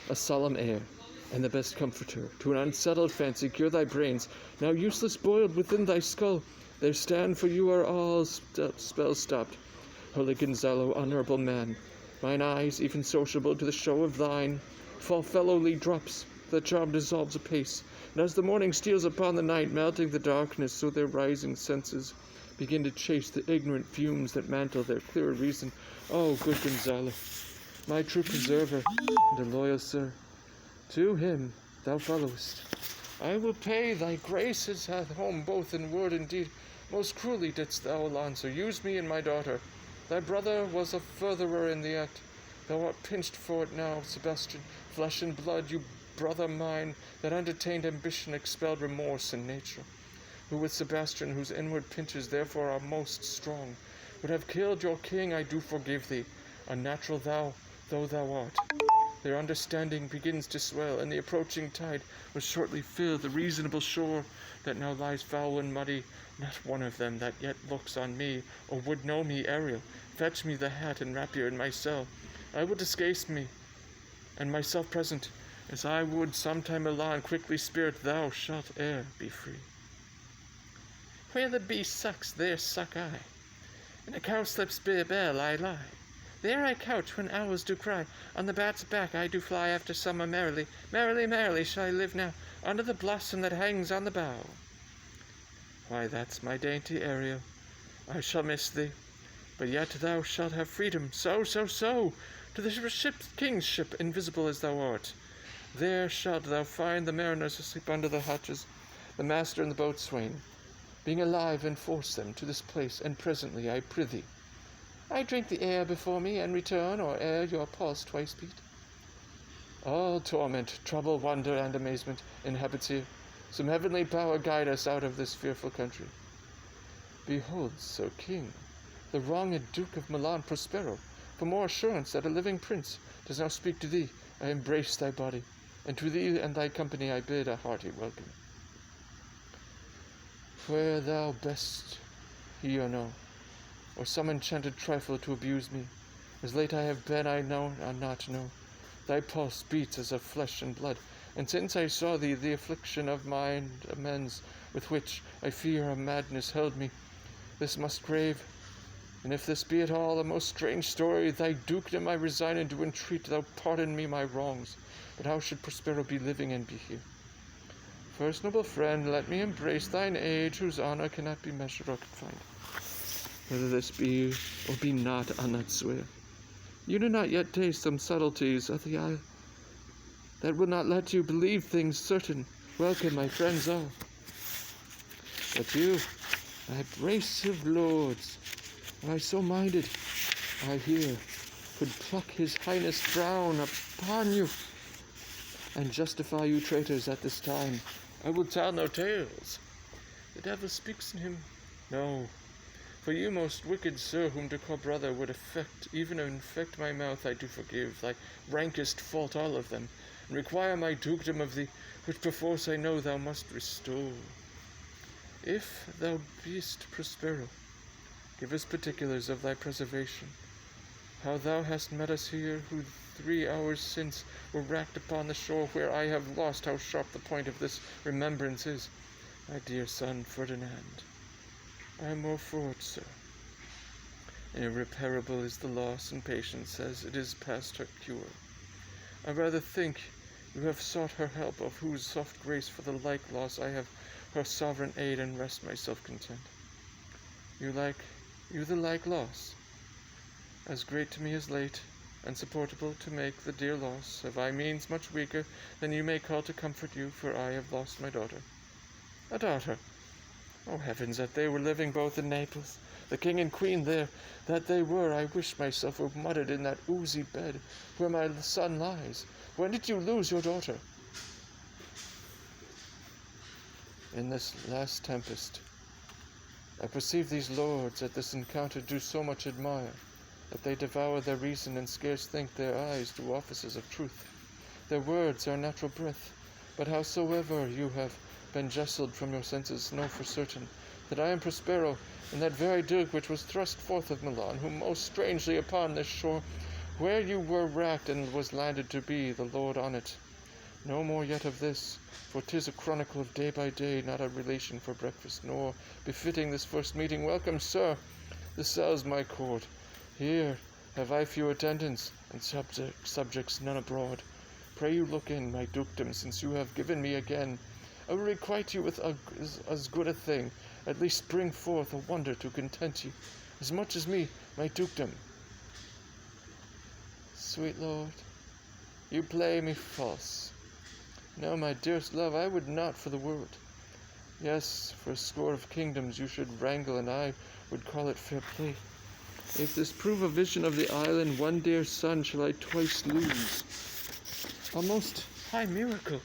a solemn air, and the best comforter. To an unsettled fancy cure thy brains, now useless boiled within thy skull. There stand, for you are all spell stopped. Holy Gonzalo, honourable man, mine eyes, even sociable to the show of thine, fall fellowly drops, the charm dissolves apace, and as the morning steals upon the night, melting the darkness, so their rising senses begin to chase the ignorant fumes that mantle their clearer reason. O good Gonzalo, my true preserver, and a loyal sir, to him thou followest. I will pay thy graces at home, both in word and deed. Most cruelly didst thou, Alonso, use me and my daughter. Thy brother was a furtherer in the act. Thou art pinched for it now, Sebastian, flesh and blood, you brother mine, that entertained ambition, expelled remorse in nature, who with Sebastian, whose inward pinches therefore are most strong, would have killed your king. I do forgive thee, unnatural though thou art. Their understanding begins to swell, and the approaching tide will shortly fill the reasonable shore that now lies foul and muddy. Not one of them that yet looks on me, or would know me, Ariel. Fetch me the hat and rapier in my cell. I will disguise me, and myself present, as I would sometime Milan. Quickly, spirit, thou shalt e'er be free. Where the bee sucks, there suck I. In a cowslip's bare bell I lie. There I couch when owls do cry. On the bat's back I do fly after summer merrily. Merrily, merrily shall I live now, under the blossom that hangs on the bough. Why, that's my dainty Ariel. I shall miss thee, but yet thou shalt have freedom. So, to the king's ship, invisible as thou art. There shalt thou find the mariners asleep under the hatches, the master and the boatswain, being alive, enforce them to this place, and presently, I prithee, I drink the air before me, and return, or ere your pulse twice beat. All torment, trouble, wonder, and amazement inhabits here. Some heavenly power guide us out of this fearful country. Behold, Sir King, the wronged Duke of Milan, Prospero, for more assurance that a living prince does now speak to thee. I embrace thy body, and to thee and thy company I bid a hearty welcome. Where thou best he or no, or some enchanted trifle to abuse me, as late I have been, I know not know. Thy pulse beats as of flesh and blood, and since I saw thee, the affliction of mind amends, with which I fear a madness held me. This must grave, and if this be at all a most strange story, thy dukedom I resign, and do entreat thou pardon me my wrongs. But how should Prospero be living and be here? First, noble friend, let me embrace thine age, whose honour cannot be measured or confined. Whether this be or be not, I'll not swear. You do not yet taste some subtleties of the eye that will not let you believe things certain. Welcome, my friends all. But you, my brave lords, are I so minded, I hear, could pluck his highness frown upon you, and justify you traitors at this time. I will tell no tales. The devil speaks in him. No. For you, most wicked sir, whom to call brother would even infect my mouth, I do forgive thy rankest fault, all of them, and require my dukedom of thee, which perforce I know thou must restore. If thou beest Prospero, give us particulars of thy preservation, how thou hast met us here, who 3 hours since were wracked upon the shore, where I have lost how sharp the point of this remembrance is. My dear son Ferdinand, I am more for it, sir. Irreparable is the loss, and patience says it is past her cure. I rather think you have sought her help, of whose soft grace for the like loss I have her sovereign aid, and rest myself content. You the like loss, as great to me as late, and supportable to make the dear loss. Have I means much weaker than you may call to comfort you, for I have lost my daughter. A daughter! Oh heavens, that they were living both in Naples, the king and queen there, that they were. I wish myself were mudded in that oozy bed where my son lies. When did you lose your daughter? In this last tempest. I perceive these lords at this encounter do so much admire, that they devour their reason, and scarce think their eyes do offices of truth. Their words are natural breath, but howsoever you have been jesseled from your senses, know for certain that I am Prospero, and that very Duke which was thrust forth of Milan, whom most strangely upon this shore where you were racked and was landed to be the lord on it. No more yet of this, for 'tis a chronicle of day by day, not a relation for breakfast, nor befitting this first meeting. Welcome, sir, the cell's my court. Here have I few attendants, and subjects none abroad. Pray you look in my dukedom, since you have given me again. I will requite you with as good a thing, at least bring forth a wonder to content you, as much as me, my dukedom. Sweet lord, you play me false. No, my dearest love, I would not for the world. Yes, for a score of kingdoms you should wrangle, and I would call it fair play. If this prove a vision of the island, one dear son shall I twice lose. A most high miracle.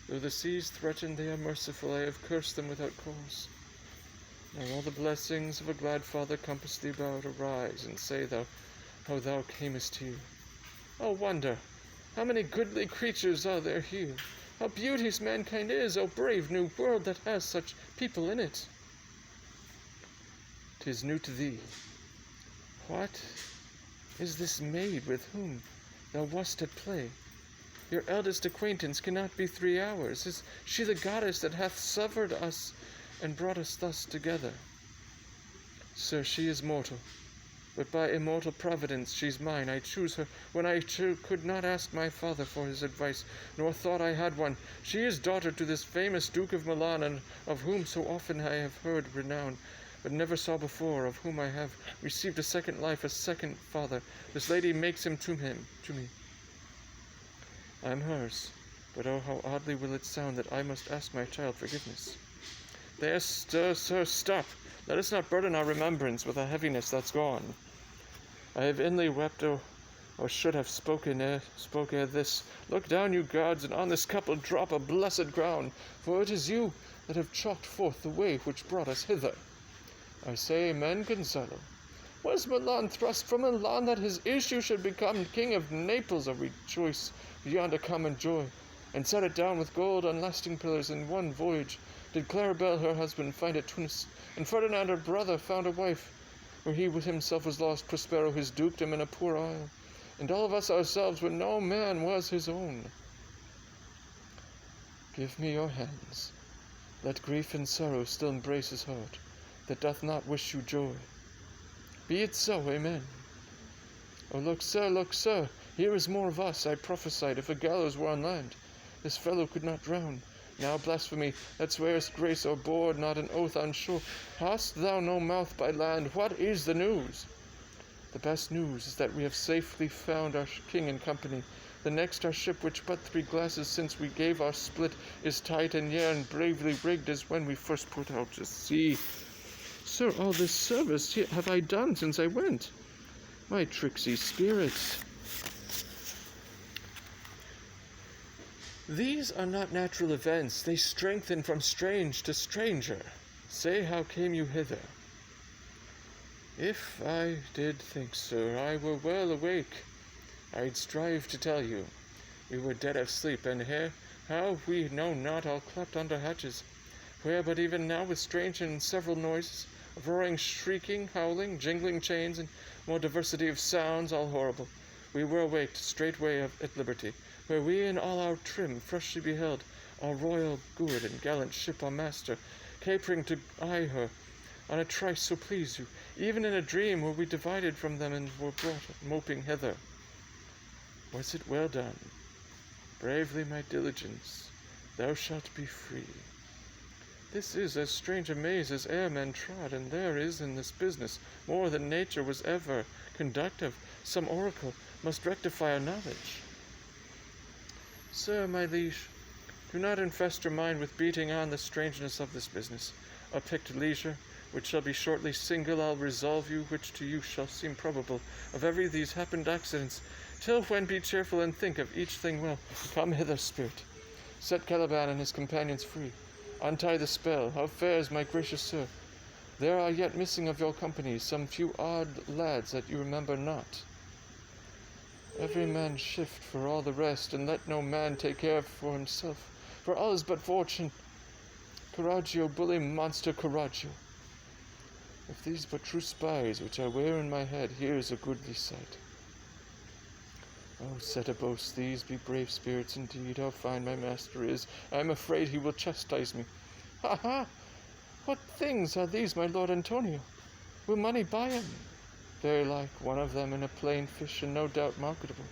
Though the seas threaten, they are merciful. I have cursed them without cause. Now all the blessings of a glad father compass thee about. Arise, and say thou how thou camest here. Oh, wonder, how many goodly creatures are there here! How beauteous mankind is! O brave new world that has such people in it! 'Tis new to thee. What is this maid with whom thou wast at play? Your eldest acquaintance cannot be 3 hours. Is she the goddess that hath severed us and brought us thus together? Sir, she is mortal, but by immortal providence she's mine. I choose her when I could not ask my father for his advice, nor thought I had one. She is daughter to this famous Duke of Milan, and of whom so often I have heard renown, but never saw before, of whom I have received a second life, a second father. This lady makes him to me. I am hers, but oh, how oddly will it sound that I must ask my child forgiveness. There, sir, stop. Let us not burden our remembrance with a heaviness that's gone. I have inly wept, or should have spoke ere this. Look down, you gods, and on this couple drop a blessed crown, for it is you that have chalked forth the way which brought us hither. I say amen, Gonzalo. Was Milan thrust from Milan that his issue should become king of Naples? A rejoice beyond a common joy, and set it down with gold on lasting pillars. In one voyage did Claribel her husband find at Tunis, and Ferdinand her brother found a wife, where he with himself was lost, Prospero his dukedom in a poor isle, and all of us ourselves where no man was his own. Give me your hands. Let grief and sorrow still embrace his heart, that doth not wish you joy. Be it so, amen. Oh, look, sir, here is more of us. I prophesied, if a gallows were on land, this fellow could not drown. Now blasphemy, that swearest grace o'erboard, not an oath on shore. Hast thou no mouth by land? What is the news? The best news is that we have safely found our king and company. The next our ship, which but 3 glasses since we gave our split, is tight and and bravely rigged as when we first put out to sea. Sir, all this service have I done since I went. My tricksy spirits. These are not natural events. They strengthen from strange to stranger. Say, how came you hither? If I did think, sir, I were well awake, I'd strive to tell you. We were dead of sleep, and here, how we know not, all clapped under hatches, where but even now with strange and several noises, of roaring, shrieking, howling, jingling chains, and more diversity of sounds, all horrible, we were awaked straightway at liberty, where we in all our trim freshly beheld our royal good and gallant ship, our master, capering to eye her on a trice so pleased you. Even in a dream were we divided from them, and were brought moping hither. Was it well done? Bravely my diligence, thou shalt be free. This is as strange a maze as e'er men trod, and there is in this business more than nature was ever conductive. Some oracle must rectify our knowledge. Sir, my liege, do not infest your mind with beating on the strangeness of this business. A picked leisure, which shall be shortly single, I'll resolve you, which to you shall seem probable, of every these happened accidents. Till when be cheerful and think of each thing well. Come hither, spirit. Set Caliban and his companions free. Untie the spell. How fares my gracious sir? There are yet missing of your company some few odd lads that you remember not. Every man shift for all the rest, and let no man take care for himself. For all is but fortune. Coraggio, bully monster, coraggio. If these but true spies which I wear in my head, here is a goodly sight. Oh, set a boast, these be brave spirits indeed. How fine my master is! I am afraid he will chastise me. Ha ha! What things are these, my lord Antonio? Will money buy 'em? Very like one of them in a plain fish, and no doubt marketable.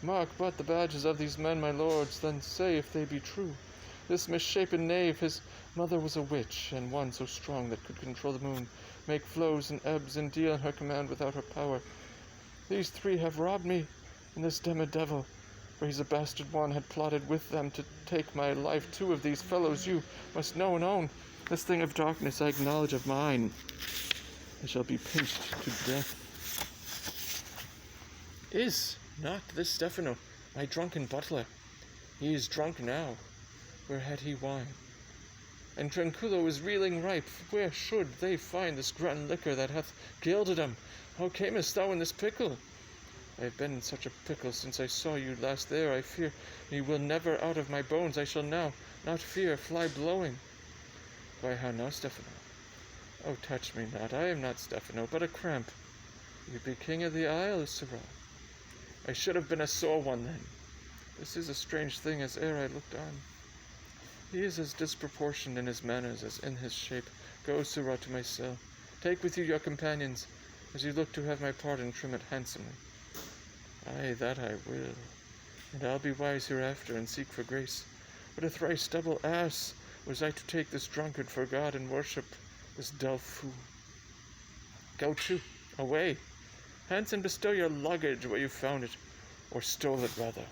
Mark but the badges of these men, my lords, then say if they be true. This misshapen knave, his mother was a witch, and one so strong that could control the moon, make flows and ebbs, and deal in her command without her power. These three have robbed me, and this devil, for he's a bastard one, had plotted with them to take my life. Two of these fellows you must know and own. This thing of darkness I acknowledge of mine. I shall be pinched to death. Is not this Stefano, my drunken butler? He is drunk now. Where had he wine? And Tranquillo is reeling ripe. Where should they find this grand liquor that hath gilded him? How camest thou in this pickle? I have been in such a pickle since I saw you last there. I fear me will never out of my bones. I shall now, not fear, fly blowing. Why, how now, Stefano? Oh, touch me not. I am not Stefano, but a cramp. You be king of the isle, sirrah. I should have been a sore one then. This is a strange thing as ere I looked on. He is as disproportioned in his manners as in his shape. Go, sirrah, to my cell. Take with you your companions, as you look to have my pardon, trim it handsomely. Aye, that I will, and I'll be wise hereafter, and seek for grace. What a thrice double ass was I to take this drunkard for God and worship this dull fool. Go to, away, hence, and bestow your luggage where you found it, or stole it rather.